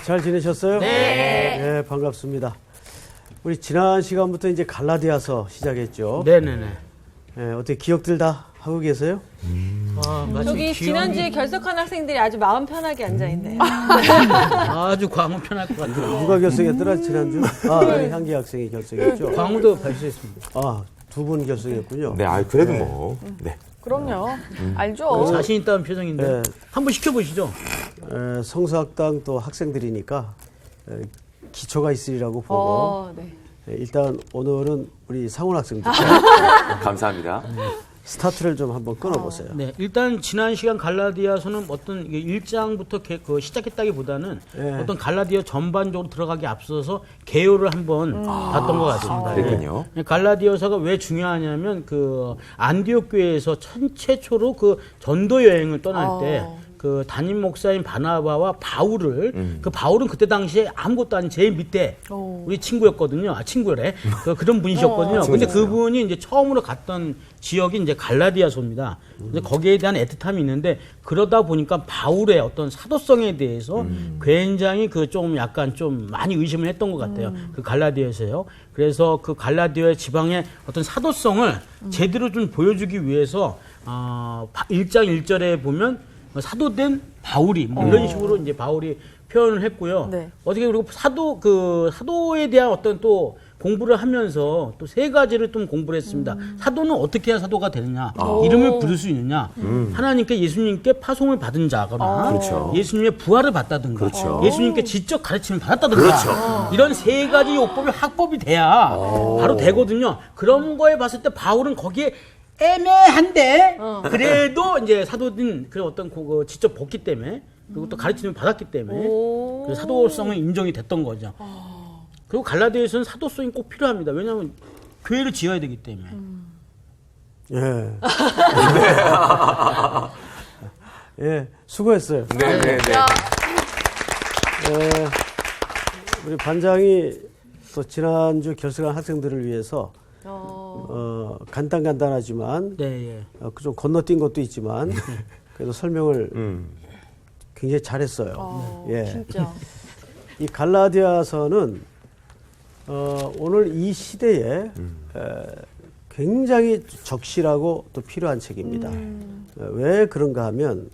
잘 지내셨어요? 네. 네, 반갑습니다. 우리 지난 시간부터 이제 갈라디아서 시작했죠. 네네네. 네, 어떻게 기억들 다 하고 계세요? 저기 지난주에 결석한 학생들이 아주 마음 편하게 앉아있네요. 아주 광우 편할 것 같아요. 누가 결석했더라, 지난주? 우리 향기 학생이 결석했죠. 광우도 발표했습니다. 두 분 결석했군요. 네, 그래도 뭐. 네. 그럼요. 알죠. 자신 있다는 표정인데 네. 한번 시켜보시죠. 성서학당 또 학생들이니까 기초가 있으리라고 보고 네. 일단 오늘은 우리 상훈 학생부터 감사합니다. 스타트를 좀 한번 끊어보세요. 네, 일단 지난 시간 갈라디아서는 어떤 1장부터 시작했다기보다는 어떤 갈라디아 전반적으로 들어가기 앞서서 개요를 한번 봤던 것 같습니다. 그랬군요. 갈라디아서가 왜 중요하냐면 그 안디옥 교회에서 최초로 그 전도 여행을 떠날 때 그 담임 목사인 바나바와 바울을 그 바울은 그때 당시에 아무것도 아닌 제일 밑에 우리 친구였거든요. 친구래. 그런 분이셨거든요. 근데 그분이 이제 처음으로 갔던 지역이 이제 갈라디아서입니다. 근데 거기에 대한 애틋함이 있는데 그러다 보니까 바울의 어떤 사도성에 대해서 굉장히 그 좀 약간 좀 많이 의심을 했던 것 같아요. 그 갈라디아에서요. 그래서 그 갈라디아 지방의 어떤 사도성을 제대로 좀 보여주기 위해서 1장 1절에 보면 사도된 바울이 뭐 이런 식으로 이제 바울이 표현을 했고요. 네. 어떻게 그리고 사도에 대한 어떤 또 공부를 하면서 또 세 가지를 좀 공부를 했습니다. 사도는 어떻게 해야 사도가 되느냐? 이름을 부를 수 있느냐? 하나님께 예수님께 파송을 받은 자거나 그렇죠. 예수님의 부활을 받다든가 그렇죠. 예수님께 지적 가르침을 받았다든가 그렇죠. 이런 세 가지 요법이 학법이 돼야 바로 되거든요. 그런 거에 봤을 때 바울은 거기에 애매한데 그래도 이제 사도든 그 어떤 그 직접 벗기 때문에 그리고 또 가르침을 받았기 때문에 그 사도성은 인정이 됐던 거죠. 그리고 갈라디아에서는 사도성이 꼭 필요합니다. 왜냐하면 교회를 지어야 되기 때문에. 예. 예, 수고했어요. 네네네. 우리 반장이 또 지난주 결석한 학생들을 위해서 간단하지만 네, 예. 좀 건너뛴 것도 있지만 그래도 설명을 굉장히 잘했어요. 예. 진짜. 이 갈라디아서는 오늘 이 시대에 굉장히 적실하고 또 필요한 책입니다. 왜 그런가 하면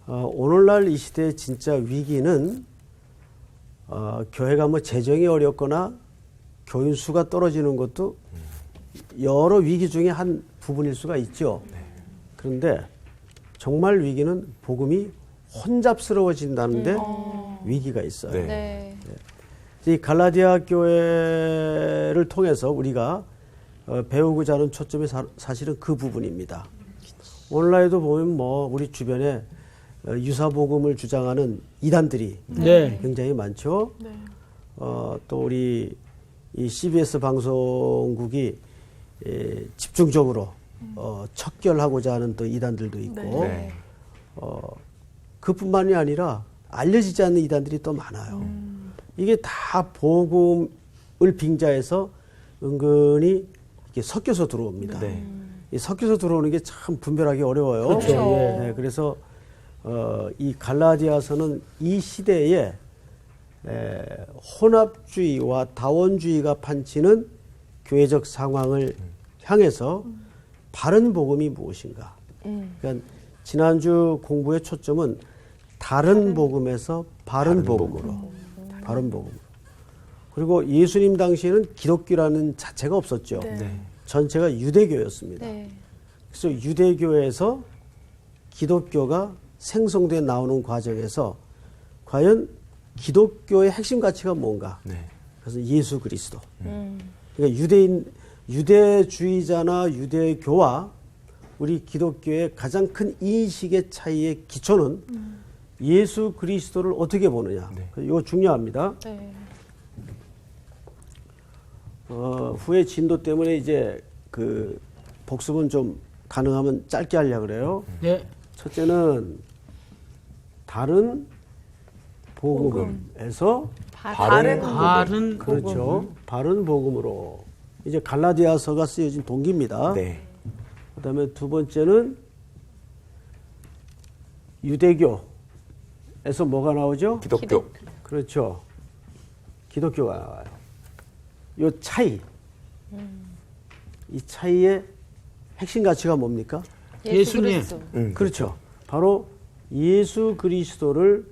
오늘날 이 시대의 진짜 위기는 교회가 뭐 재정이 어렵거나 교인 수가 떨어지는 것도 여러 위기 중에 한 부분일 수가 있죠. 그런데 정말 위기는 복음이 혼잡스러워진다는데 위기가 있어요. 네. 이 갈라디아 교회를 통해서 우리가 배우고자 하는 초점이 사실은 그 부분입니다. 오늘날에도 보면 뭐 우리 주변에 유사복음을 주장하는 이단들이 네. 굉장히 많죠. 또 우리 이 CBS 방송국이 집중적으로 척결하고자 하는 또 이단들도 있고 네. 그뿐만이 아니라 알려지지 않는 이단들이 또 많아요. 이게 다 복음을 빙자해서 은근히 이렇게 섞여서 들어옵니다. 네. 이 섞여서 들어오는 게 참 분별하기 어려워요. 그렇죠. 예. 네, 그래서 이 갈라디아서는 이 시대에 혼합주의와 다원주의가 판치는 교회적 상황을 향해서 바른 복음이 무엇인가. 그러니까 지난주 공부의 초점은 다른 복음에서 바른 복음으로. 바른 복음. 그리고 예수님 당시에는 기독교라는 자체가 없었죠. 네. 전체가 유대교였습니다. 그래서 유대교에서 기독교가 생성돼 나오는 과정에서 과연 기독교의 핵심 가치가 뭔가? 네. 그래서 예수 그리스도. 그러니까 유대주의자나 유대교와 우리 기독교의 가장 큰 인식의 차이의 기초는 예수 그리스도를 어떻게 보느냐. 이거 중요합니다. 후에 진도 때문에 이제 그 복습은 좀 가능하면 짧게 하려고 그래요. 네. 첫째는 다른 복음에서 바른 그렇죠. 바른 복음으로 이제 갈라디아서가 쓰여진 동기입니다. 네. 그다음에 두 번째는 유대교 에서 뭐가 나오죠? 기독교. 그렇죠. 기독교가 나와요. 요 차이, 이 차이의 핵심 가치가 뭡니까? 예수님. 그리스도. 그렇죠. 바로 예수 그리스도를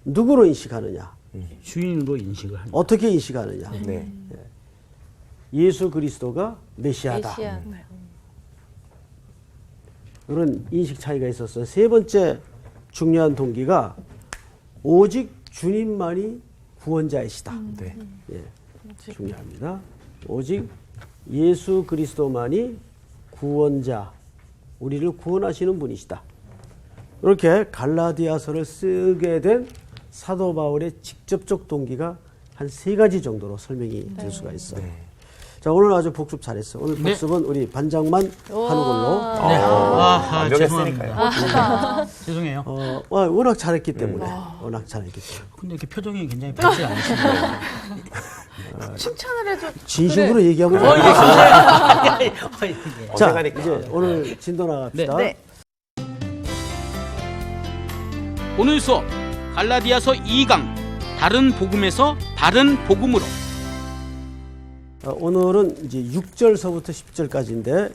누구로 인식하느냐, 주인으로 인식을 합니다. 어떻게 인식하느냐. 네. 예수 그리스도가 메시아다. 메시아. 이런 인식 차이가 있었어요. 세 번째 중요한 동기가 오직 주님만이 구원자이시다. 네. 예, 중요합니다. 오직 예수 그리스도만이 구원자, 우리를 구원하시는 분이시다. 이렇게 갈라디아서를 쓰게 된 사도 바울의 직접적 동기가 한 세 가지 정도로 설명이 될 수가 있어요. 자, 오늘 아주 복습 잘했어. 오늘 네. 복습은 우리 반장만 하는 걸로. 네. 아하, 완벽했으니까요. 죄송합니다. 죄송해요. 워낙 잘했기 때문에. 워낙 잘했기 때문에. 근데 이렇게 표정이 굉장히 밝지 않으신가요? 칭찬을 해줘. 진심으로 얘기하고 있어요. 자, 어색하니까. 이제 오늘 진도 나갑시다. 네. 오늘 수업 갈라디아서 2강 다른 복음에서 다른 복음으로. 오늘은 이제 6절서부터 10절까지인데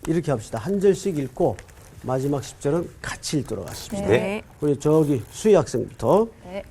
이렇게 합시다. 한 절씩 읽고 마지막 10절은 같이 읽도록 하십시다. 네. 우리 저기 수희 학생부터. 네.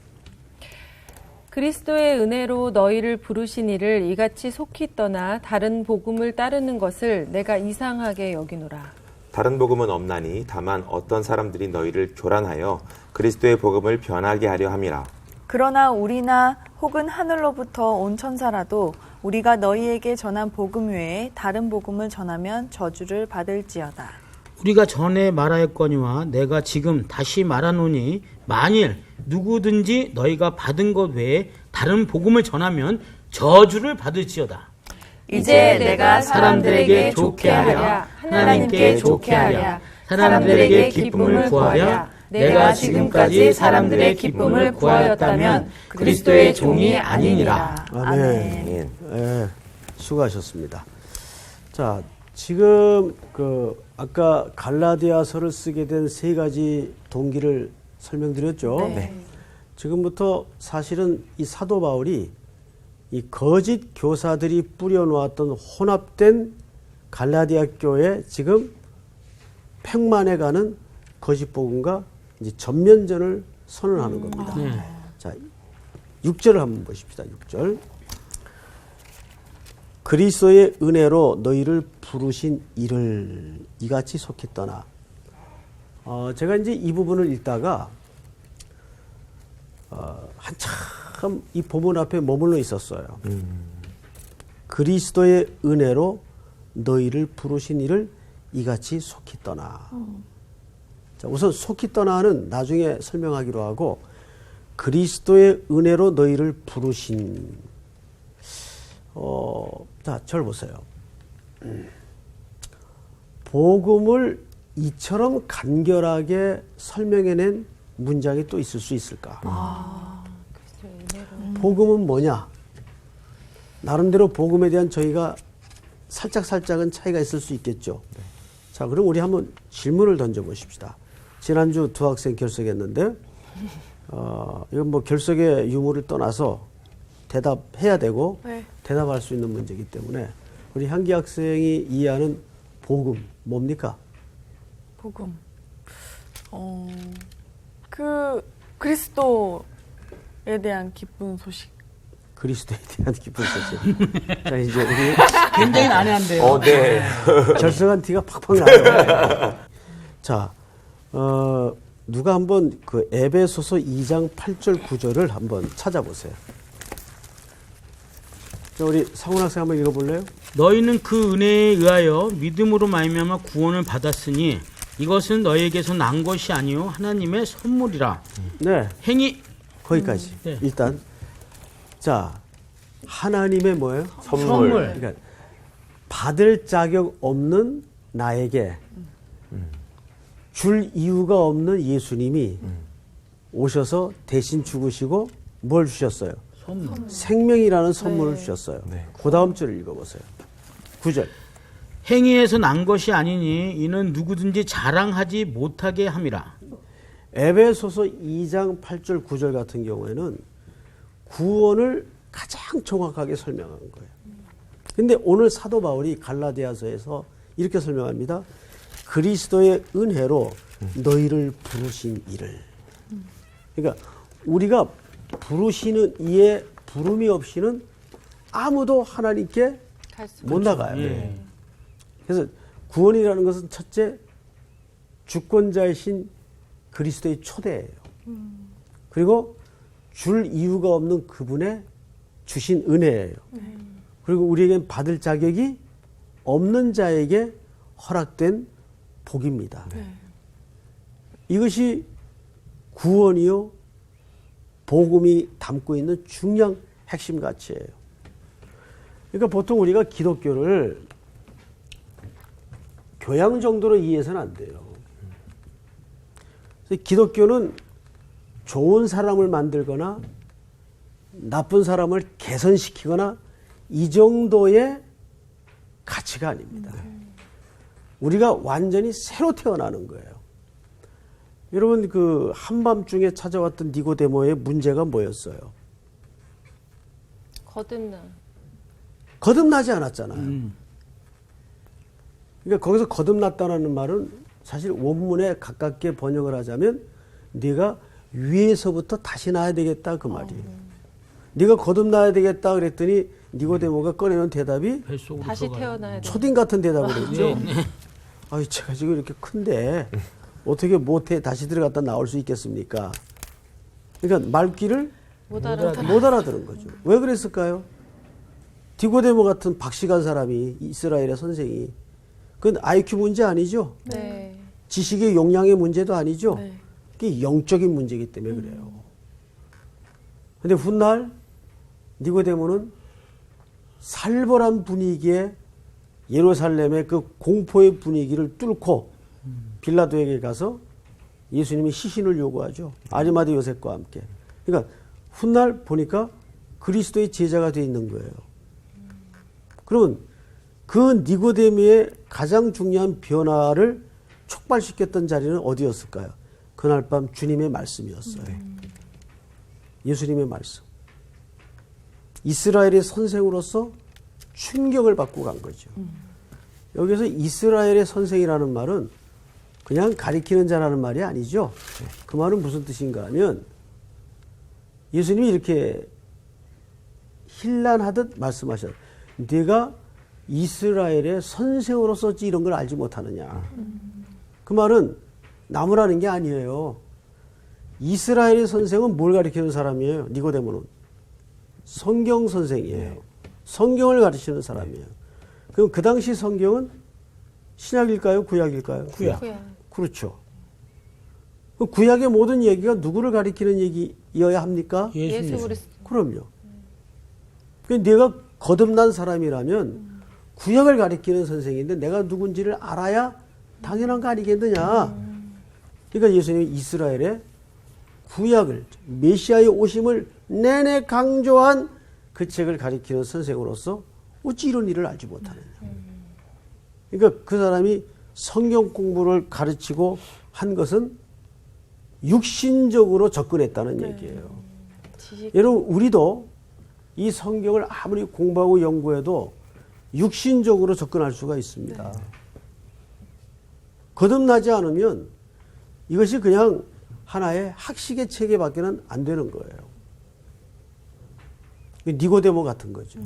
그리스도의 은혜로 너희를 부르신 이를 이같이 속히 떠나 다른 복음을 따르는 것을 내가 이상하게 여기노라. 다른 복음은 없나니 다만 어떤 사람들이 너희를 교란하여 그리스도의 복음을 변하게 하려 함이라. 그러나 우리나 혹은 하늘로부터 온 천사라도 우리가 너희에게 전한 복음 외에 다른 복음을 전하면 저주를 받을지어다. 우리가 전에 말하였거니와 내가 지금 다시 말하노니 만일 누구든지 너희가 받은 것 외에 다른 복음을 전하면 저주를 받을지어다. 이제 내가 사람들에게 좋게 하랴 하나님께 좋게 하랴 사람들에게 기쁨을 구하랴 내가 지금까지 사람들의 기쁨을 구하였다면 그리스도의 종이 아니니라. 아멘. 예, 수고하셨습니다. 자, 지금 아까 갈라디아서를 쓰게 된 세 가지 동기를 설명드렸죠. 네. 지금부터 사실은 이 사도 바울이 이 거짓 교사들이 뿌려놓았던 혼합된 갈라디아 교회에 지금 팽만해가는 거짓 복음과 이제 전면전을 선언하는 겁니다. 자, 6절을 한번 보십시다. 6절. 그리스도의 은혜로 너희를 부르신 이를 이같이 속히 떠나. 제가 이제 이 부분을 읽다가 한참 이 본문 앞에 머물러 있었어요. 그리스도의 은혜로 너희를 부르신 이를 이같이 속히 떠나. 자, 우선 속히 떠나는 나중에 설명하기로 하고 그리스도의 은혜로 너희를 부르신. 자, 절 보세요. 복음을 이처럼 간결하게 설명해낸 문장이 또 있을 수 있을까? 복음은 뭐냐? 나름대로 복음에 대한 저희가 살짝은 차이가 있을 수 있겠죠. 자, 그럼 우리 한번 질문을 던져보십시다. 지난주 두 학생 결석했는데, 이건 뭐 결석의 유무를 떠나서 대답해야 되고, 네. 대답할 수 있는 문제이기 때문에, 우리 향기 학생이 이해하는 복음, 뭡니까? 복음. 그리스도에 대한 기쁜 소식. 그리스도에 대한 기쁜 소식. 자, 이제 우리 굉장히 난해한데요. 네. 결석한 티가 팍팍 나요. 자, 누가 한번 그 에베소서 2장 8절 9절을 한번 찾아보세요. 자, 우리 성훈 학생 한번 읽어볼래요? 너희는 그 은혜에 의하여 믿음으로 말미암아 구원을 받았으니 이것은 너희에게서 난 것이 아니요 하나님의 선물이라. 네, 행위 거기까지. 네. 일단, 자, 하나님의 뭐예요? 선물. 그러니까 받을 자격 없는 나에게 줄 이유가 없는 예수님이 오셔서 대신 죽으시고 뭘 주셨어요? 선물. 생명이라는 선물을 주셨어요. 네. 그 다음 절을 읽어보세요. 9절. 행위에서 난 것이 아니니 이는 누구든지 자랑하지 못하게 함이라. 에베소서 2장 8절 9절 같은 경우에는 구원을 가장 정확하게 설명한 거예요. 근데 오늘 사도 바울이 갈라디아서에서 이렇게 설명합니다. 그리스도의 은혜로 너희를 부르신 이를. 그러니까 우리가 부르시는 이의 부름이 없이는 아무도 하나님께 못 나가요. 예. 그래서 구원이라는 것은 첫째 주권자이신 그리스도의 초대예요. 그리고 줄 이유가 없는 그분의 주신 은혜예요. 그리고 우리에겐 받을 자격이 없는 자에게 허락된 복입니다. 이것이 구원이요 복음이 담고 있는 중요한 핵심 가치예요. 그러니까 보통 우리가 기독교를 교양 정도로 이해해서는 안 돼요. 그래서 기독교는 좋은 사람을 만들거나 나쁜 사람을 개선시키거나 이 정도의 가치가 아닙니다. 우리가 완전히 새로 태어나는 거예요. 여러분 그 한밤중에 찾아왔던 니고데모의 문제가 뭐였어요? 거듭나지 않았잖아요. 그러니까 거기서 거듭났다는 말은 사실 원문에 가깝게 번역을 하자면 네가 위에서부터 다시 나야 되겠다 그 말이에요. 네가 거듭나야 되겠다 그랬더니 니고데모가 꺼내는 대답이 뱃속으로 다시 들어가요. 태어나야 돼. 초딩 같은 대답을 했죠. 네. 아유 제가 지금 이렇게 큰데 어떻게 못해 다시 들어갔다 나올 수 있겠습니까? 그러니까 말귀를 못 알아들어. 못 알아들은 거죠. 왜 그랬을까요? 니고데모 같은 박식한 사람이 이스라엘의 선생이 그건 IQ 문제 아니죠. 네. 지식의 용량의 문제도 아니죠. 네. 그게 영적인 문제이기 때문에 그래요. 근데 훗날 니고데모는 살벌한 분위기에 예루살렘의 그 공포의 분위기를 뚫고 빌라도에게 가서 예수님이 시신을 요구하죠. 아리마대 요셉과 함께. 그러니까 훗날 보니까 그리스도의 제자가 되어 있는 거예요. 그러면 그 니고데모의 가장 중요한 변화를 촉발시켰던 자리는 어디였을까요? 그날 밤 주님의 말씀이었어요. 예수님의 말씀. 이스라엘의 선생으로서 충격을 받고 간 거죠. 여기서 이스라엘의 선생이라는 말은 그냥 가리키는 자라는 말이 아니죠. 그 말은 무슨 뜻인가 하면 예수님이 이렇게 힐난하듯 말씀하셨어요. 네가 이스라엘의 선생으로서 이런 걸 알지 못하느냐. 그 말은 나무라는 게 아니에요. 이스라엘의 선생은 뭘 가리키는 사람이에요? 니고데모는 성경 선생이에요. 성경을 가르치는 사람이에요. 그럼 그 당시 성경은 신약일까요? 구약일까요? 구약. 그렇죠. 그 구약의 모든 얘기가 누구를 가리키는 얘기여야 합니까? 예수 그리스도. 그럼요. 내가 거듭난 사람이라면 구약을 가리키는 선생인데 내가 누군지를 알아야 당연한 거 아니겠느냐. 그러니까 예수님이 이스라엘의 구약을 메시아의 오심을 내내 강조한 그 책을 가리키는 선생으로서 어찌 이런 일을 알지 못하느냐. 그러니까 그 사람이 성경 공부를 가르치고 한 것은 육신적으로 접근했다는 얘기예요. 여러분 우리도 이 성경을 아무리 공부하고 연구해도 육신적으로 접근할 수가 있습니다. 거듭나지 않으면 이것이 그냥 하나의 학식의 체계밖에는 안 되는 거예요. 니고데모 같은 거죠.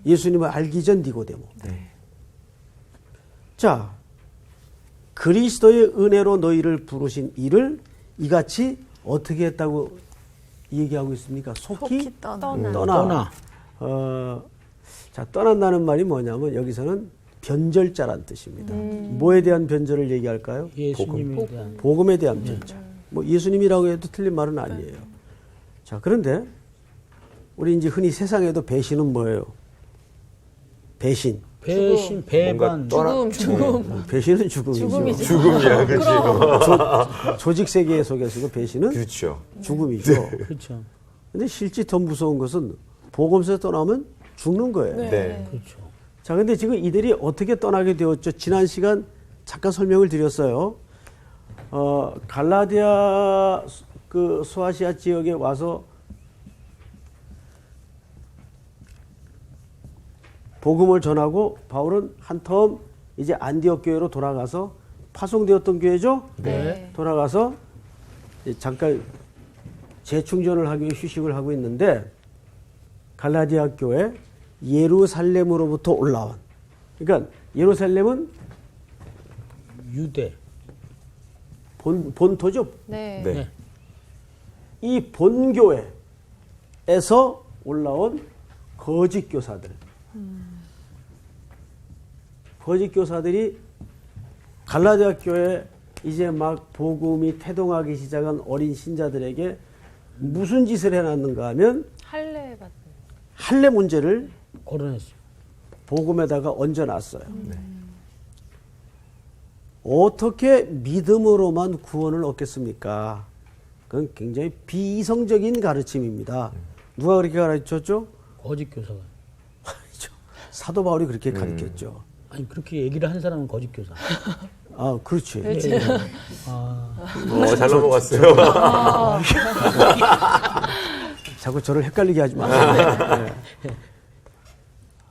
예수님을 알기 전 니고데모. 자, 그리스도의 은혜로 너희를 부르신 이를 이같이 어떻게 했다고 얘기하고 있습니까? 속히 떠나. 자, 떠난다는 말이 뭐냐면 여기서는 변절자란 뜻입니다. 뭐에 대한 변절을 얘기할까요? 예수님에 대한. 복음에 대한 변절. 뭐 예수님이라고 해도 틀린 말은 아니에요. 자, 그런데 우리 이제 흔히 세상에도 배신은 뭐예요? 배신. 배신, 배반, 죽음. 배신은 죽음이죠. 죽음이죠. 죽음이야, 그치? 조직 세계 속에서도 배신은 그렇죠. 죽음이죠. 그렇죠. 근데 실제 더 무서운 것은 복음에서 떠나면 죽는 거예요. 네. 그렇죠. 자, 근데 지금 이들이 어떻게 떠나게 되었죠? 지난 시간 잠깐 설명을 드렸어요. 갈라디아 그 소아시아 지역에 와서 복음을 전하고 바울은 한 텀 이제 안디옥 교회로 돌아가서 파송되었던 교회죠. 네. 돌아가서 이제 잠깐 재충전을 하기 위해 휴식을 하고 있는데 갈라디아 교회 예루살렘으로부터 올라온, 그러니까 예루살렘은 유대. 본토죠. 네. 네. 이 본교회에서 올라온 거짓 교사들. 거짓 교사들이 갈라디아 교회 이제 막 복음이 태동하기 시작한 어린 신자들에게 무슨 짓을 해놨는가 하면 할례 받는. 할례 문제를 거론했어요. 복음에다가 얹어놨어요. 어떻게 믿음으로만 구원을 얻겠습니까? 그건 굉장히 비이성적인 가르침입니다. 누가 그렇게 가르쳤죠? 거짓 교사가. 사도 바울이 그렇게 가르쳤죠. 아니 그렇게 얘기를 한 사람은 거짓 교사. 아, 그렇지. 잘 넘어갔어요. 자꾸 저를 헷갈리게 하지 마세요. 네.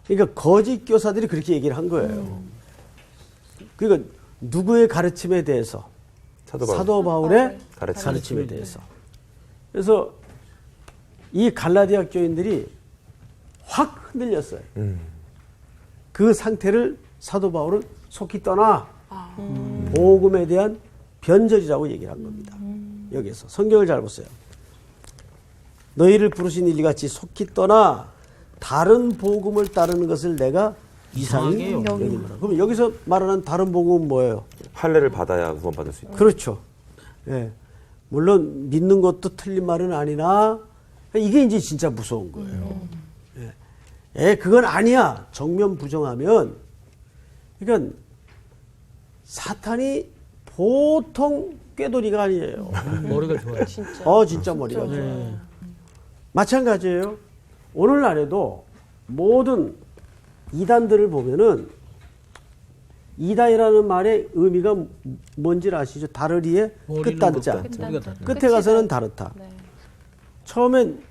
그러니까 거짓 교사들이 그렇게 얘기를 한 거예요. 그러니까 누구의 가르침에 대해서? 사도 바울의 가르침에 대해서. 그래서 이 갈라디아 교인들이 확 흔들렸어요. 그 상태를 사도 바울은 속히 떠나 복음에 대한 변절이라고 얘기를 한 겁니다. 여기서 성경을 잘 보세요. 너희를 부르신 이같이 속히 떠나 다른 복음을 따르는 것을 내가 이상히 여기노라. 그럼 여기서 말하는 다른 복음은 뭐예요? 할례를 받아야 구원받을 수 있다. 그렇죠. 예. 물론 믿는 것도 틀린 말은 아니나 이게 이제 진짜 무서운 거예요. 그건 아니야. 정면 부정하면, 그러니까 사탄이 보통 꾀돌이가 아니에요. 머리가 좋아요. 진짜 머리가 좋아요. 마찬가지예요. 오늘날에도 모든 이단들을 보면은 이단이라는 말의 의미가 뭔지 아시죠? 다르리의 끝단자. 끝에 가서는 다르다. 네. 처음엔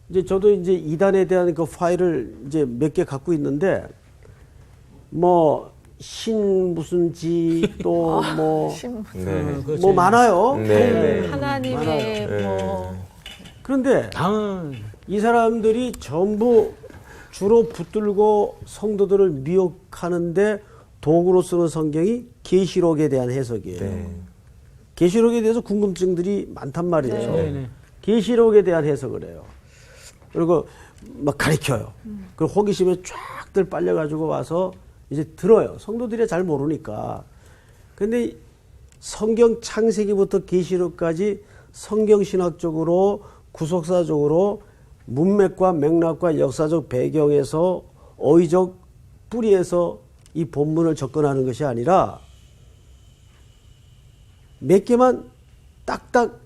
이제 저도 이제 이단에 대한 그 파일을 이제 몇 개 갖고 있는데 뭐 신 무슨 지 또 뭐 네. 뭐 많아요. 네. 하나님의 뭐 그런데 이 사람들이 전부 주로 붙들고 성도들을 미혹하는데 도구로 쓰는 성경이 계시록에 대한 해석이에요. 네. 계시록에 대해서 궁금증들이 많단 말이에요. 네. 계시록에 대한 해석을 해요. 그리고 막 가르쳐요. 그리고 호기심에 쫙들 빨려가지고 와서 이제 들어요. 성도들이 잘 모르니까. 근데 성경 창세기부터 계시록까지 성경신학적으로 구속사적으로 문맥과 맥락과 역사적 배경에서 어휘적 뿌리에서 이 본문을 접근하는 것이 아니라 몇 개만 딱딱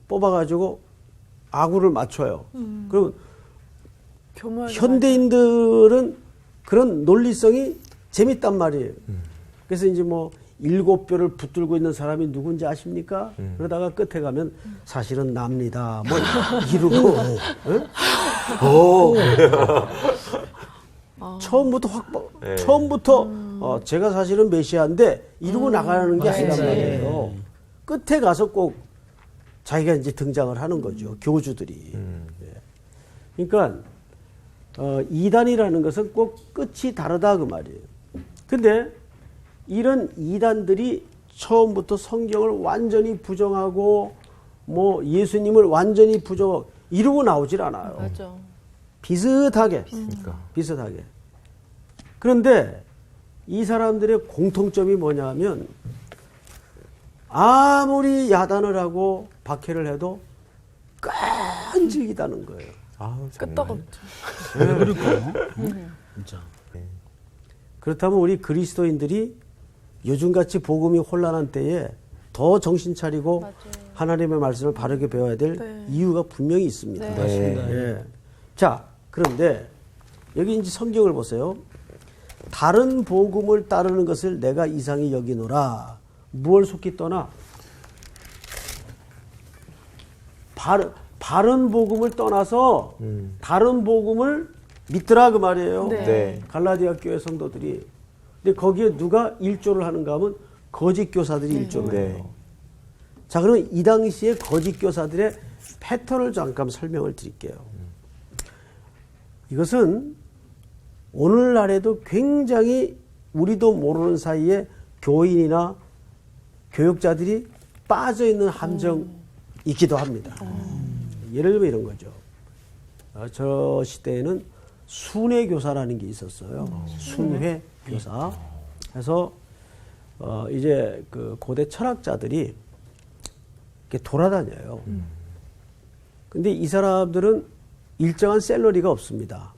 뽑아가지고 아구를 맞춰요. 그럼 현대인들은 그런 논리성이 재밌단 말이에요. 그래서 이제 뭐 7뼈를 붙들고 있는 사람이 누군지 아십니까? 그러다가 끝에 가면 사실은 납니다. 뭐 이러고 처음부터 제가 사실은 메시아인데 이러고 나가는 게 아니란 말이에요. 끝에 가서 꼭 자기가 이제 등장을 하는 거죠. 교주들이. 그러니까 이단이라는 것은 꼭 끝이 다르다 그 말이에요. 근데 이런 이단들이 처음부터 성경을 완전히 부정하고 뭐 예수님을 완전히 부정하고 이러고 나오질 않아요. 맞아. 비슷하게. 비슷하게. 그런데 이 사람들의 공통점이 뭐냐 하면 아무리 야단을 하고 박해를 해도 끈질기다는 거예요. 끄떡없죠. 그러니까 진짜. 그렇다면 우리 그리스도인들이 요즘같이 복음이 혼란한 때에 더 정신 차리고 맞아요. 하나님의 말씀을 바르게 배워야 될 이유가 분명히 있습니다. 네. 맞습니다. 예. 자, 그런데 여기 이제 성경을 보세요. 다른 복음을 따르는 것을 내가 이상히 여기노라. 무엇을 속히 떠나 바른 복음을 떠나서 다른 복음을 믿더라 그 말이에요. 네. 네. 갈라디아 교회 성도들이. 근데 거기에 누가 일조를 하는가 하면 거짓 교사들이 일조를 네. 해요. 자, 그러면 이 당시에 거짓 교사들의 패턴을 잠깐 설명을 드릴게요. 이것은 오늘날에도 굉장히 우리도 모르는 사이에 교인이나 교육자들이 빠져 있는 함정이기도 합니다. 예를 들면 이런 거죠. 저 시대에는 순회 교사라는 게 있었어요. 순회 교사. 그래서 이제 그 고대 철학자들이 이렇게 돌아다녀요. 근데 이 사람들은 일정한 샐러리가 없습니다.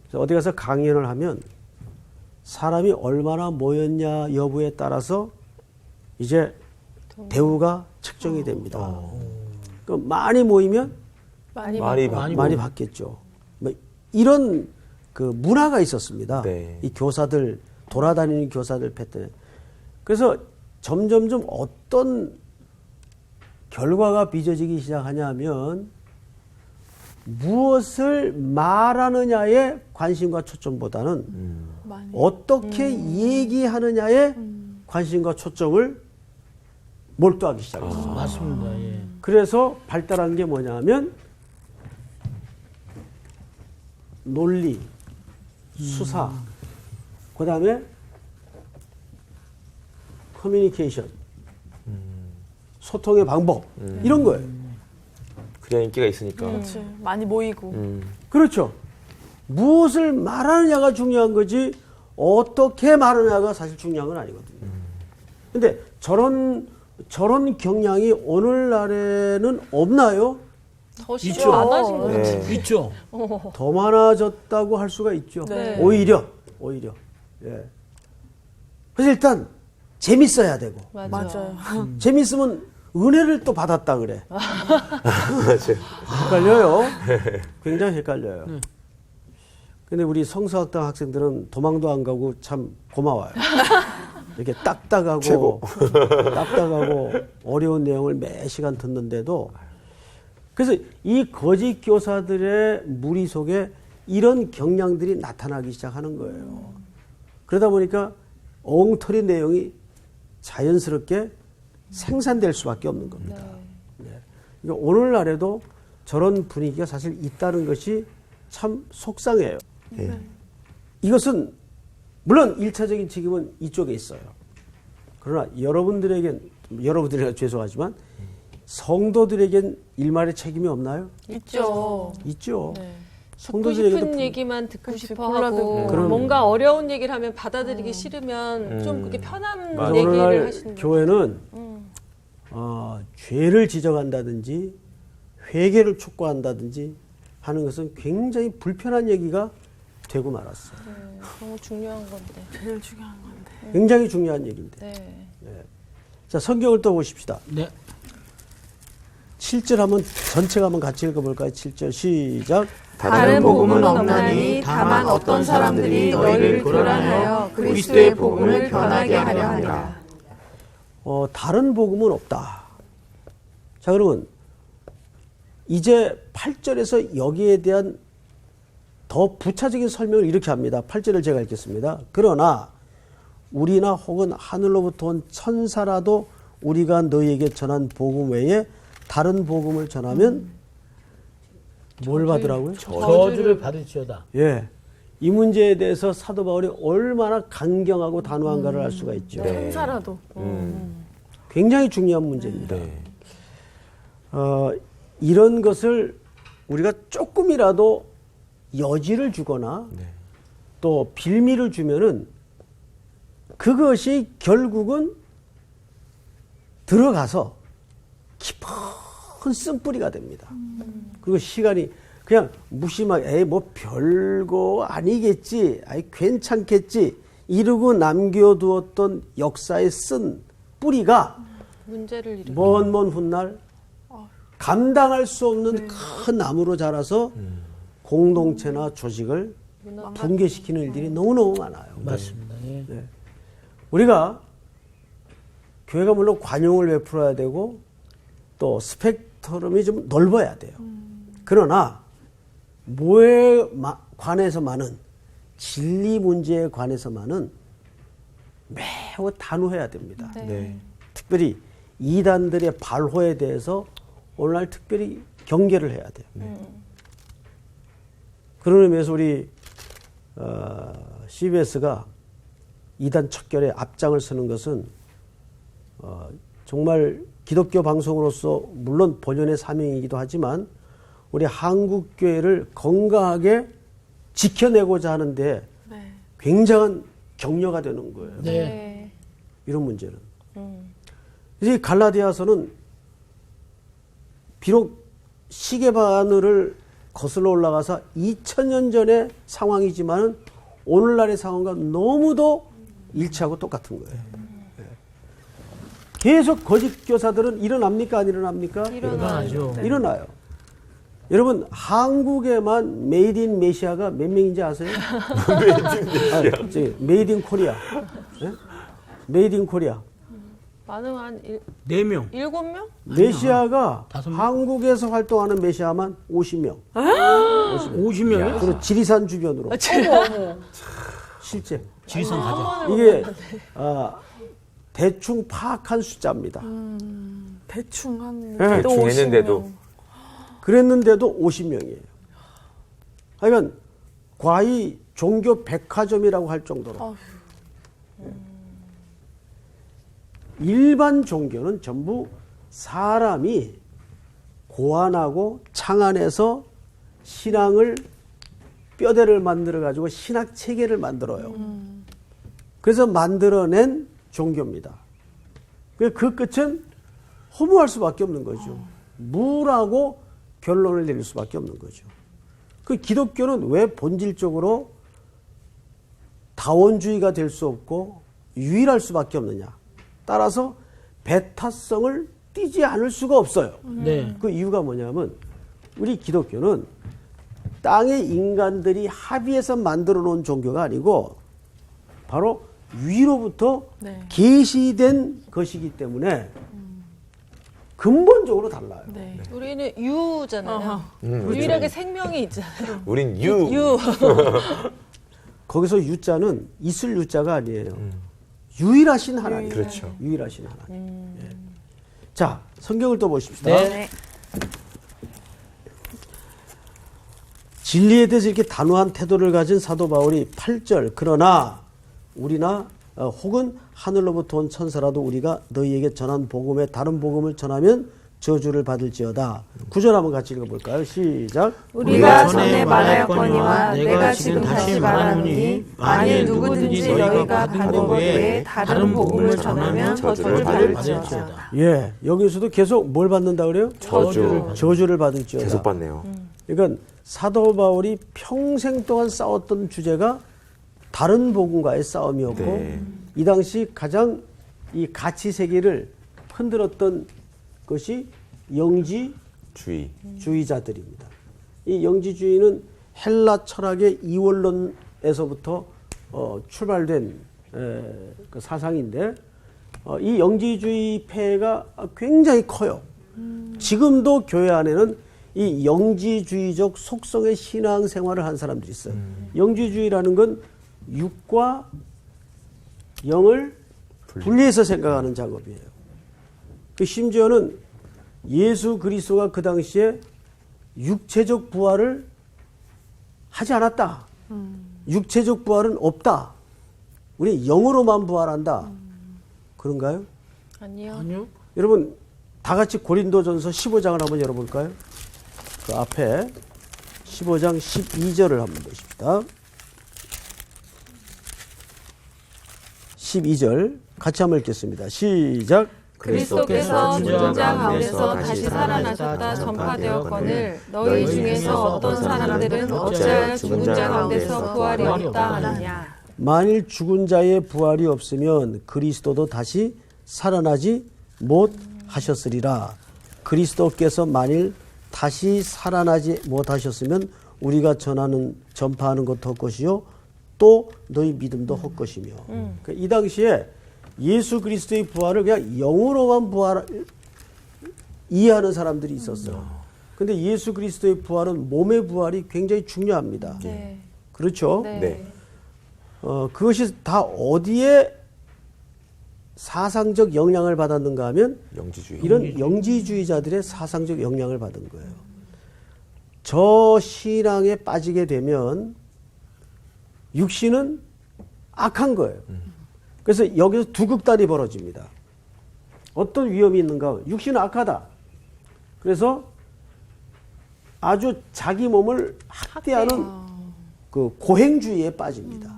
그래서 어디 가서 강연을 하면 사람이 얼마나 모였냐 여부에 따라서 이제 대우가 책정이 됩니다. 그럼 많이 모이면 많이 받겠죠. 뭐 이런 그 문화가 있었습니다. 네. 이 교사들 돌아다니는 교사들 패턴. 그래서 점점점 어떤 결과가 빚어지기 시작하냐면 무엇을 말하느냐에 관심과 초점보다는 어떻게 얘기하느냐에 관심과 초점을 몰두하기 시작했어요. 맞습니다. 예. 그래서 발달한 게 뭐냐면 논리, 수사, 그 다음에 커뮤니케이션, 소통의 방법 이런 거예요. 그래야 인기가 있으니까. 그렇지. 많이 모이고. 그렇죠. 무엇을 말하느냐가 중요한 거지 어떻게 말하느냐가 사실 중요한 건 아니거든요. 근데 저런 경향이 오늘날에는 없나요? 더 있죠. 시도 안 하신 것 같아요. 네. 있죠. 더 많아졌다고 할 수가 있죠. 네. 오히려. 예. 그래서 일단 재밌어야 되고 맞아요. 재밌으면 은혜를 또 받았다 그래. 맞아요. 헷갈려요. 굉장히 헷갈려요. 근데 우리 성서학당 학생들은 도망도 안 가고 참 고마워요. 이렇게 딱딱하고 어려운 내용을 매 시간 듣는데도 그래서 이 거짓 교사들의 무리 속에 이런 경향들이 나타나기 시작하는 거예요. 그러다 보니까 엉터리 내용이 자연스럽게 생산될 수밖에 없는 겁니다. 네. 그러니까 오늘날에도 저런 분위기가 사실 있다는 것이 참 속상해요. 네. 이것은 물론 1차적인 책임은 이쪽에 있어요. 그러나 여러분들에게 죄송하지만 성도들에겐 일말의 책임이 없나요? 있죠. 있죠. 네. 듣고 성도들에게도 싶은 얘기만 듣고 싶어 골라듣고. 하고 그럼- 뭔가 어려운 얘기를 하면 받아들이기 싫으면 좀 그렇게 편한 그래서 얘기를 오늘날 하시는 교회는 죄를 지적한다든지 회개를 촉구한다든지 하는 것은 굉장히 불편한 얘기가 되고 말았어요. 너무 중요한 건데. 제일 중요한 건데. 굉장히 중요한 얘기인데. 네. 자, 성경을 또 보십시다. 네. 7절 한번 전체가 한번 같이 읽어볼까요? 7절 시작. 다른 복음은 없나니 다만 어떤 사람들이 너희를 교란하여 그리스도의 복음을 변하게 하려 하니라. 다른 복음은 없다. 자, 그러면 이제 8절에서 여기에 대한 더 부차적인 설명을 이렇게 합니다. 8절을 제가 읽겠습니다. 그러나 우리나 혹은 하늘로부터 온 천사라도 우리가 너희에게 전한 복음 외에 다른 복음을 전하면 뭘 받으라고요? 저주를 받을지어다. 예. 이 문제에 대해서 사도 바울이 얼마나 강경하고 단호한가를 알 수가 있죠. 천사라도. 굉장히 중요한 문제입니다. 네. 이런 것을 우리가 조금이라도 여지를 주거나 네. 또 빌미를 주면은 그것이 결국은 들어가서 깊은 쓴뿌리가 됩니다. 그리고 시간이 그냥 무심하게 에이 뭐 별거 아니겠지, 아이 괜찮겠지 이러고 남겨두었던 역사에 쓴 뿌리가 문제를 일으키는 먼 훗날 감당할 수 없는 큰 나무로 자라서 공동체나 조직을 붕괴시키는 일들이 너무너무 많아요. 맞습니다. 예. 우리가 교회가 물론 관용을 베풀어야 되고 또 스펙트럼이 좀 넓어야 돼요. 그러나 뭐에 관해서만은 진리 문제에 관해서만은 매우 단호해야 됩니다. 네. 특별히 이단들의 발호에 대해서 오늘날 특별히 경계를 해야 돼요. 그런 의미에서 우리 CBS가 이단 척결에 앞장을 서는 것은 정말 기독교 방송으로서 물론 본연의 사명이기도 하지만 우리 한국 교회를 건강하게 지켜내고자 하는데 네. 굉장한 격려가 되는 거예요. 네. 이런 문제는. 이제 갈라디아서는 비록 시계 바늘을 거슬러 올라가서 2000년 전의 상황이지만은 오늘날의 상황과 너무도 일치하고 똑같은 거예요. 계속 거짓 교사들은 일어납니까? 안 일어납니까? 일어나죠. 일어나요. 여러분 한국에만 메이드 인 메시아가 몇 명인지 아세요? 메이드 인 코리아. 메이드 인 코리아. 많은 한 4명. 7명? 메시아가 5명. 한국에서 활동하는 메시아만 50명. 50명이요? 그리고 지리산 주변으로. 실제. 지리산 가자. 이게 대충 파악한 숫자입니다. 대충 한 네. 그래도 대충 했는데도. 50명. 그랬는데도 50명이에요. 하여간 과히 종교 백화점이라고 할 정도로. 어휴. 일반 종교는 전부 사람이 고안하고 창안해서 신앙을 뼈대를 만들어 가지고 신학 체계를 만들어요. 그래서 만들어낸 종교입니다. 그 끝은 허무할 수밖에 없는 거죠. 무라고 결론을 내릴 수밖에 없는 거죠. 그 기독교는 왜 본질적으로 다원주의가 될 수 없고 유일할 수밖에 없느냐? 따라서 배타성을 띠지 않을 수가 없어요. 네. 그 이유가 뭐냐면 우리 기독교는 땅의 인간들이 합의해서 만들어 놓은 종교가 아니고 바로 위로부터 네. 계시된 것이기 때문에 근본적으로 달라요. 네. 우리는 유잖아요. 그렇죠. 유일하게 생명이 있잖아요. 우린 유. 유. 거기서 유자는 있을 유자가 아니에요. 유일하신 하나님. 그렇죠. 유일하신 하나님. 예. 자, 성경을 또 보십시다. 네. 네. 진리에 대해서 이렇게 단호한 태도를 가진 사도 바울이 8절 그러나 우리나 혹은 하늘로부터 온 천사라도 우리가 너희에게 전한 복음에 다른 복음을 전하면 저주를 받을지어다. 9절 한번 같이 읽어볼까요? 시작. 우리가 전에 말하였거니와 내가 지금 다시 말하노니 만일 누구든지 너희가 받은 것 외에 다른 복음을 전하면 저주를 받을지어다. 예, 여기서도 계속 뭘 받는다 그래요? 저주를 받을지어다. 계속 받네요. 그러니까 사도 바울이 평생 동안 싸웠던 주제가 다른 복음과의 싸움이었고 네. 이 당시 가장 이 가치 세계를 흔들었던 것이 영지주의자들입니다. 이 영지주의는 헬라 철학의 이원론에서부터 출발된 그 사상인데 이 영지주의 폐해가 굉장히 커요. 지금도 교회 안에는 이 영지주의적 속성의 신앙생활을 한 사람들이 있어요. 영지주의라는 건 육과 영을 분리해서 생각하는 작업이에요. 그 심지어는 예수 그리스도가 그 당시에 육체적 부활을 하지 않았다. 육체적 부활은 없다. 우리 영으로만 부활한다. 그런가요? 아니요. 아니요. 여러분 다 같이 고린도전서 15장을 한번 열어볼까요? 그 앞에 15장 12절을 한번 보십시다. 12절 같이 한번 읽겠습니다. 시작. 그리스도께서 죽은 자 가운데서 다시 살아나셨다 전파되었거늘 너희 중에서 어떤 사람들은 어찌하여 죽은 자 가운데서 부활이 없다 하느냐. 만일 죽은 자의 부활이 없으면 그리스도도 다시 살아나지 못하셨으리라. 그리스도께서 만일 다시 살아나지 못하셨으면 우리가 전파하는 것도 헛것이요 또 너희 믿음도 헛것이며. 이 당시에 예수 그리스도의 부활을 그냥 영으로만 부활을 이해하는 사람들이 있었어요. 근데 예수 그리스도의 부활은 몸의 부활이 굉장히 중요합니다. 네. 그렇죠? 네. 네. 그것이 다 어디에 사상적 영향을 받았는가 하면 영지주의. 이런 영지주의자들의 사상적 영향을 받은 거예요. 저 신앙에 빠지게 되면 육신은 악한 거예요. 그래서 여기서 두 극단이 벌어집니다. 어떤 위험이 있는가? 육신은 악하다. 그래서 아주 자기 몸을 학대하는 그 고행주의에 빠집니다.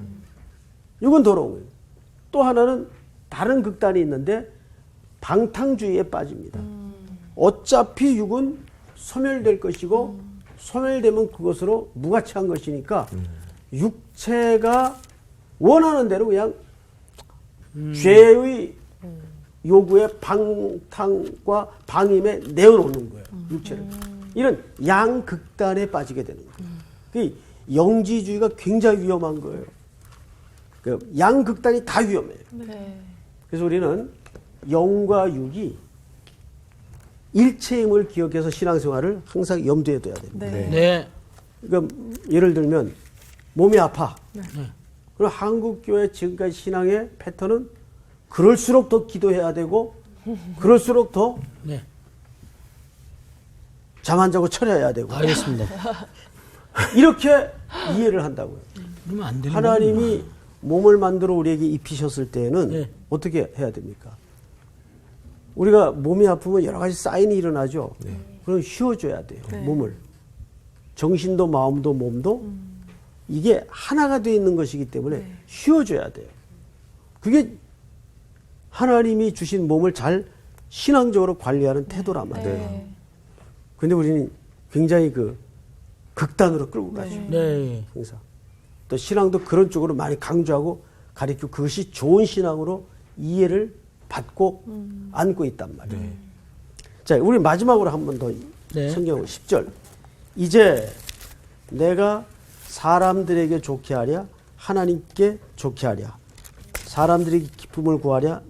이건 더러운 거예요. 또 하나는 다른 극단이 있는데 방탕주의에 빠집니다. 어차피 육은 소멸될 것이고 소멸되면 그것으로 무가치한 것이니까 육체가 원하는 대로 그냥 죄의 요구에 방탕과 방임에 내어놓는 거예요. 육체를. 이런 양극단에 빠지게 되는 거예요. 그 영지주의가 굉장히 위험한 거예요. 그 양극단이 다 위험해요. 네. 그래서 우리는 영과 육이 일체임을 기억해서 신앙생활을 항상 염두에 둬야 됩니다. 네. 네. 그러니까 예를 들면 몸이 아파. 그럼 한국교회 지금까지 신앙의 패턴은 그럴수록 더 기도해야 되고 그럴수록 더 네. 잠 안 자고 철야해야 되고 알겠습니다. 이렇게 이해를 한다고요. 그러면 안 되는 하나님이 몸을 만들어 우리에게 입히셨을 때는 네. 어떻게 해야 됩니까? 우리가 몸이 아프면 여러 가지 사인이 일어나죠. 그럼 쉬어줘야 돼요. 몸을. 정신도 마음도 몸도 이게 하나가 되어 있는 것이기 때문에 쉬어줘야 돼요. 그게 하나님이 주신 몸을 잘 신앙적으로 관리하는 태도란 말이에요. 근데 우리는 굉장히 그 극단으로 끌고 가죠. 네. 항상. 또 신앙도 그런 쪽으로 많이 강조하고 가르치고 그것이 좋은 신앙으로 이해를 받고 안고 있단 말이에요. 자, 우리 마지막으로 한 번 더 네. 성경 10절. 이제 내가 사람들에게 좋게 하랴 하나님께 좋게 하랴 사람들이 기쁨을 구하랴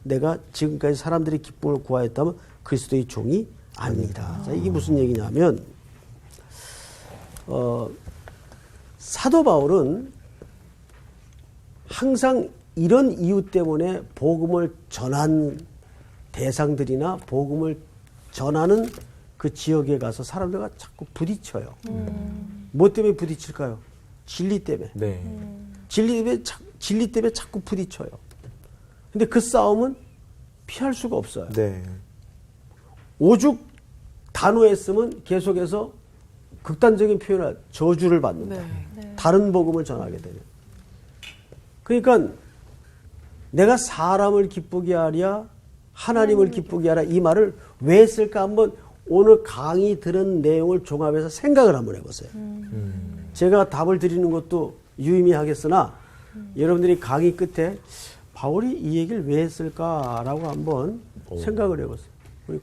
내가 지금까지 사람들이 기쁨을 구하였다면 그리스도의 종이 아닙니다. 자, 이게 무슨 얘기냐면 사도 바울은 항상 이런 이유 때문에 복음을 전한 대상들이나 복음을 전하는 그 지역에 가서 사람들과 자꾸 부딪혀요. 뭐 때문에 부딪힐까요? 진리 때문에. 네. 진리 때문에 자꾸 부딪혀요. 근데 그 싸움은 피할 수가 없어요. 네. 오죽 단호했으면 계속해서 극단적인 표현을 저주를 받는다. 다른 복음을 전하게 되면. 그러니까 내가 사람을 기쁘게 하랴 하나님을 기쁘게 하라 이 말을 왜 했을까 한번 오늘 강의 들은 내용을 종합해서 생각을 한번 해보세요. 제가 답을 드리는 것도 유의미하겠으나 여러분들이 강의 끝에 바울이 이 얘기를 왜 했을까라고 한번 생각을 해보세요. 우리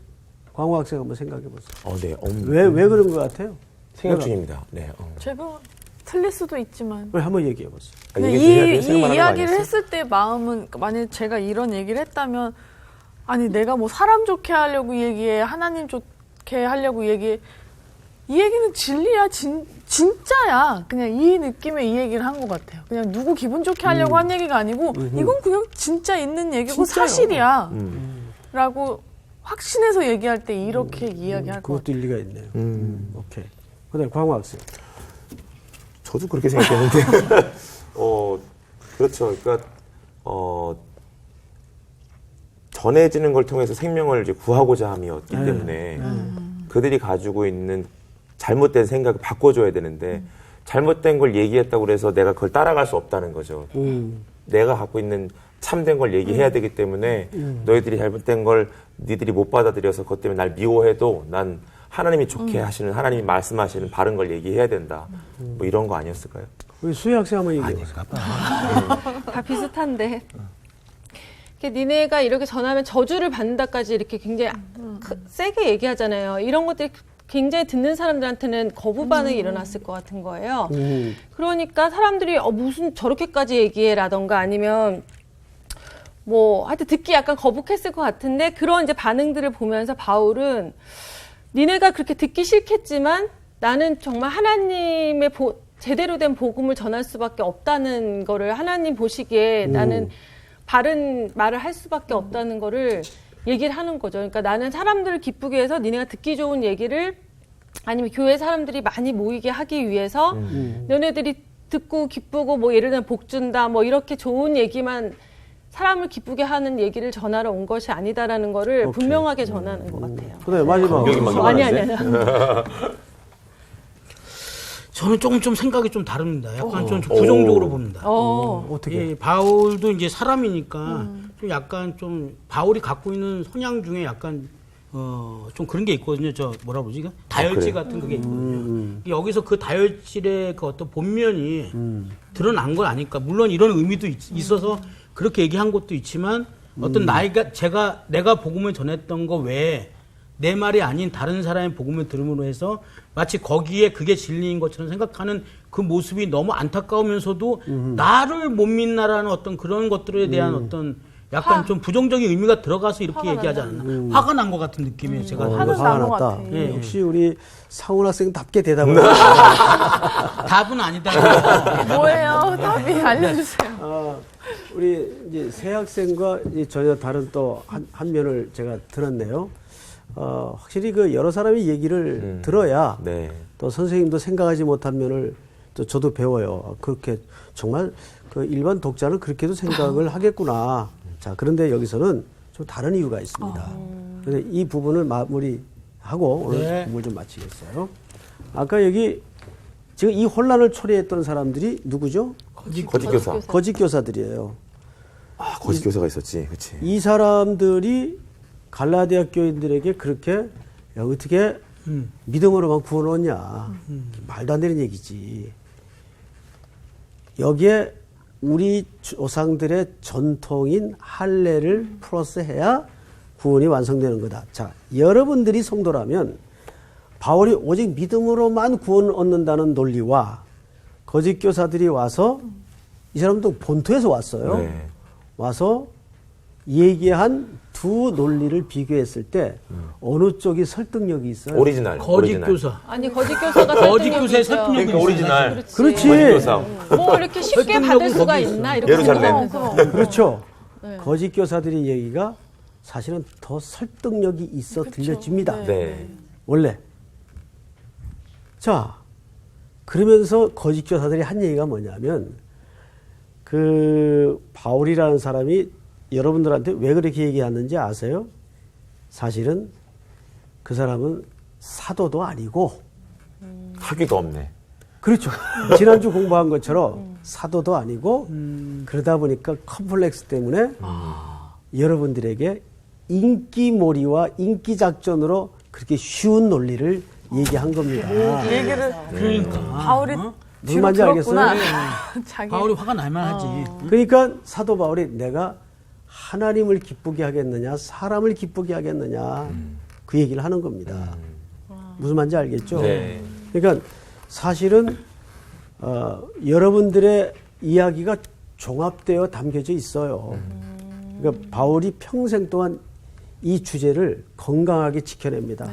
광호 학생 한번 생각해 보세요. 네. 왜 그런 것 같아요? 생각 중입니다. 네. 제가 틀릴 수도 있지만 왜 한번 얘기해 보세요. 근데 이 이야기를 했을 때 마음은 만약에 제가 이런 얘기를 했다면 아니 내가 뭐 사람 좋게 하려고 얘기해 하나님 좋게 하려고 얘기해 이 얘기는 진리야 진짜야 그냥 이 느낌의 이 얘기를 한 것 같아요. 그냥 누구 기분 좋게 하려고 한 얘기가 아니고 이건 그냥 진짜 있는 얘기고 진짜요. 사실이야 라고 확신해서 얘기할 때 이렇게 이야기할 것 그것도 같아요. 일리가 있네요. 오케이. 그다음에 광호 학생. 저도 그렇게 생각했는데, 그렇죠. 그러니까, 전해지는 걸 통해서 생명을 이제 구하고자 함이었기 때문에 그들이 가지고 있는 잘못된 생각을 바꿔줘야 되는데 잘못된 걸 얘기했다고 그래서 내가 그걸 따라갈 수 없다는 거죠. 내가 갖고 있는 참된 걸 얘기해야 되기 때문에 너희들이 잘못된 걸 니들이 못 받아들여서 그것 때문에 날 미워해도 난 하나님이 좋게 하시는 하나님이 말씀하시는 바른 걸 얘기해야 된다. 뭐 이런 거 아니었을까요? 우리 수혜 학생 한번 얘기해 보세요. 다 비슷한데. 니네가 이렇게 전하면 저주를 받는다까지 이렇게 굉장히 세게 얘기하잖아요. 이런 것들이 굉장히 듣는 사람들한테는 거부 반응이 일어났을 것 같은 거예요. 그러니까 사람들이 무슨 저렇게까지 얘기해라던가 아니면 뭐 하여튼 듣기 약간 거북했을 것 같은데 그런 이제 반응들을 보면서 바울은 니네가 그렇게 듣기 싫겠지만 나는 정말 하나님의 제대로 된 복음을 전할 수밖에 없다는 거를 하나님 보시기에 나는 바른 말을 할 수밖에 없다는 거를 얘기를 하는 거죠. 그러니까 나는 사람들을 기쁘게 해서 니네가 듣기 좋은 얘기를 아니면 교회 사람들이 많이 모이게 하기 위해서 너네들이 듣고 기쁘고 뭐 예를 들면 복 준다 뭐 이렇게 좋은 얘기만 사람을 기쁘게 하는 얘기를 전하러 온 것이 아니다라는 거를 오케이. 분명하게 전하는 것 같아요. 그다음에 마지막 여기 막 아니. 저는 조금 좀 생각이 좀 다릅니다. 약간 좀 부정적으로 봅니다. 어떻게? 예, 바울도 이제 사람이니까 좀 약간 좀 바울이 갖고 있는 성향 중에 약간 좀 그런 게 있거든요. 저 뭐라 그러지? 다혈질 그래요? 같은 그게 있거든요. 여기서 그 다혈질의 그 어떤 본면이 드러난 건 아닐까. 물론 이런 의미도 있어서 그렇게 얘기한 것도 있지만 어떤 내가 복음을 전했던 거 외에 내 말이 아닌 다른 사람의 복음을 들음으로 해서 마치 거기에 그게 진리인 것처럼 생각하는 그 모습이 너무 안타까우면서도 나를 못 믿나라는 어떤 그런 것들에 대한 어떤 약간 좀 부정적인 의미가 들어가서 이렇게 얘기하지 않았나. 화가 난 것 같은 느낌이에요. 제가. 화는 화가 난것 났다. 같아. 예. 역시 우리 상훈 학생답게 대답을 답은 아니다. 뭐예요? 답이 알려주세요. 우리 이제 새 학생과 이제 전혀 다른 또 한 면을 제가 들었네요. 확실히 그 여러 사람의 얘기를 들어야 네. 또 선생님도 생각하지 못한 면을 또 저도 배워요. 그렇게 정말 그 일반 독자는 그렇게도 생각을 하겠구나. 자, 그런데 여기서는 좀 다른 이유가 있습니다. 그래서 이 부분을 마무리하고 오늘 네. 공부를 좀 마치겠어요. 아까 여기 지금 이 혼란을 초래했던 사람들이 누구죠? 거짓 교사. 거짓 교사들이에요. 아, 거짓 교사가 있었지. 그치. 이 사람들이 갈라디아 교인들에게 그렇게 야, 어떻게 믿음으로만 구원하냐. 말도 안 되는 얘기지. 여기에 우리 조상들의 전통인 할례를 플러스해야 구원이 완성되는 거다. 자, 여러분들이 성도라면 바울이 오직 믿음으로만 구원을 얻는다는 논리와 거짓 교사들이 와서 이 사람도 본토에서 왔어요. 네. 와서 얘기한 두 논리를 비교했을 때 어느 쪽이 설득력이 있어요? 오리지널. 거짓 오리지널. 교사. 아니 거짓 교사가 거짓 설득력이 교사의 있어요. 설득력이 그러니까 오리지널. 그렇지. 거짓 교사. 뭐 이렇게 쉽게 설득력은 받을 수가 거기 있어. 있나 이렇게 예루살렘. 생각하면서. 그렇죠. 네. 거짓 교사들의 얘기가 사실은 더 설득력이 있어 들려집니다. 네. 원래. 자, 그러면서 거짓 교사들이 한 얘기가 뭐냐면 그 바울이라는 사람이 여러분들한테 왜 그렇게 얘기하는지 아세요? 사실은 그 사람은 사도도 아니고 학위도 없네. 그렇죠. 지난주 공부한 것처럼 사도도 아니고 그러다 보니까 컴플렉스 때문에 여러분들에게 인기몰이와 인기작전으로 그렇게 쉬운 논리를 얘기한 겁니다. 얘기를 그러니까. 바울이 무슨 뒤로 말인지 들었구나. 알겠어요? 자기 바울이 화가 날만 하지. 그러니까 사도 바울이 내가 하나님을 기쁘게 하겠느냐 사람을 기쁘게 하겠느냐 그 얘기를 하는 겁니다. 무슨 말인지 알겠죠? 네. 그러니까 사실은 여러분들의 이야기가 종합되어 담겨져 있어요. 그러니까 바울이 평생 동안 이 주제를 건강하게 지켜냅니다.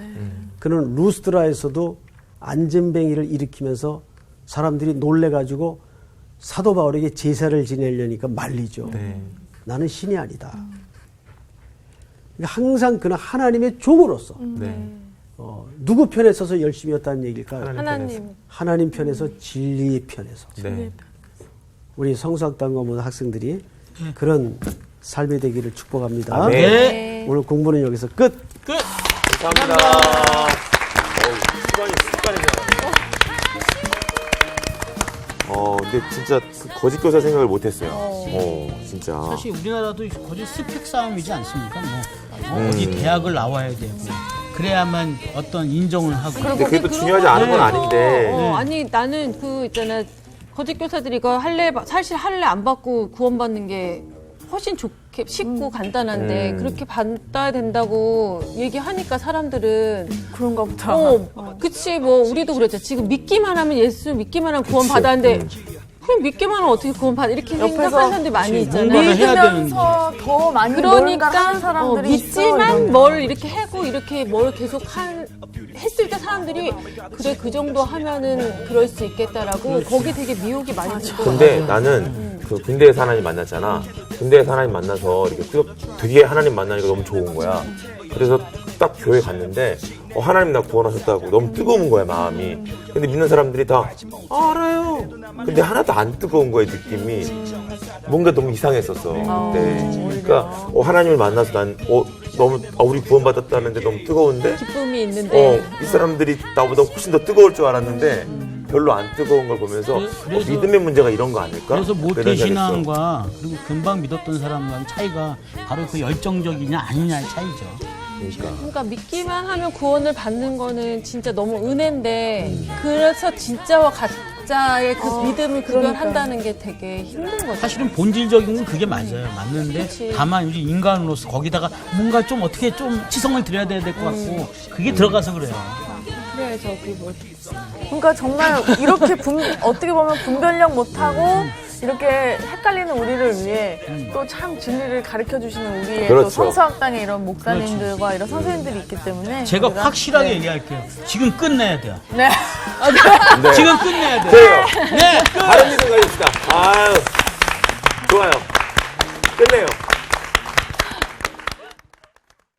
그는 루스드라에서도 안전뱅이를 일으키면서 사람들이 놀래가지고 사도 바울에게 제사를 지내려니까 말리죠. 네. 나는 신이 아니다. 그러니까 항상 그는 하나님의 종으로서 네. 누구 편에 서서 열심히 했다는 얘기일까요? 하나님. 하나님 편에서 진리의 편에서. 네. 우리 성수학당과 모든 학생들이 그런 삶이 되기를 축복합니다. 아멘. 네. 오늘 공부는 여기서 끝. 끝. 감사합니다. 근데 진짜 거짓 교사 생각을 못했어요. 진짜. 사실 우리나라도 거짓 스펙 싸움이지 않습니까? 뭐 어디 대학을 나와야 되고 그래야만 어떤 인정을 하고. 근데 그게 또 중요하지 않은 건 아닌데. 아니 나는 그 있잖아 거짓 교사들이 이거 사실 할례 안 받고 구원받는 게 훨씬 좋게 쉽고 간단한데 그렇게 받아야 된다고 얘기하니까 사람들은 그런가 보다. 그치 뭐 우리도 그랬죠. 지금 믿기만 하면 예수 믿기만 하면 구원 받았는데 그냥 믿기만 하면 어떻게 구원 받아 이렇게 생각하는 사람들이 많이 뭔가를 있잖아요. 해야 믿으면서 더 많이 뭔가를 하는 그러니까 사람들이 믿지만 있어, 뭘 이렇게 하고 이렇게 뭘 계속 했을 때 사람들이 그래 그 정도 하면은 그럴 수 있겠다라고 거기 되게 미혹이 많이 들고 근데 나는 그 군대에서 하나님 만났잖아. 군대에서 하나님 만나서 이렇게 되게 하나님 만나니까 너무 좋은 거야. 그래서 딱 교회 갔는데 하나님 나 구원하셨다고 너무 뜨거운 거야 마음이. 근데 믿는 사람들이 다 알아요. 근데 하나도 안 뜨거운 거야 느낌이. 뭔가 너무 이상했었어 그때. 그러니까 하나님을 만나서 난 너무 우리 구원받았다는데 너무 뜨거운데 기쁨이 있는데 이 사람들이 나보다 훨씬 더 뜨거울 줄 알았는데 별로 안 뜨거운 걸 보면서 그래서- 믿음의 문제가 이런 거 아닐까? 그래서 그런 모태 생각이 신앙과 그리고 금방 믿었던 사람과의 차이가 바로 그 열정적이냐 아니냐의 차이죠. 그러니까 믿기만 하면 구원을 받는 거는 진짜 너무 은혜인데 그래서 진짜와 가짜의 그 믿음을 구별한다는 게 되게 힘든 거죠. 사실은 본질적인 건 그게 맞아요. 맞는데 그치. 다만 이제 인간으로서 거기다가 뭔가 좀 어떻게 좀 치성을 들여야 될 것 같고 그게 들어가서 그래요. 그래 저기 뭐 그러니까 정말 이렇게 어떻게 보면 분별력 못하고 이렇게 헷갈리는 우리를 위해 또 참 진리를 가르쳐 주시는 우리의 그렇죠. 또 성서학당의 이런 목사님들과 이런 선생님들이 있기 때문에 제가 우리가- 확실하게 네. 얘기할게요. 지금 끝내야 돼요. 네. 네. 지금 끝내야 돼요. 돼요. 네, 끝! 다른 믿음 가집시다. 아유, 좋아요. 끝내요.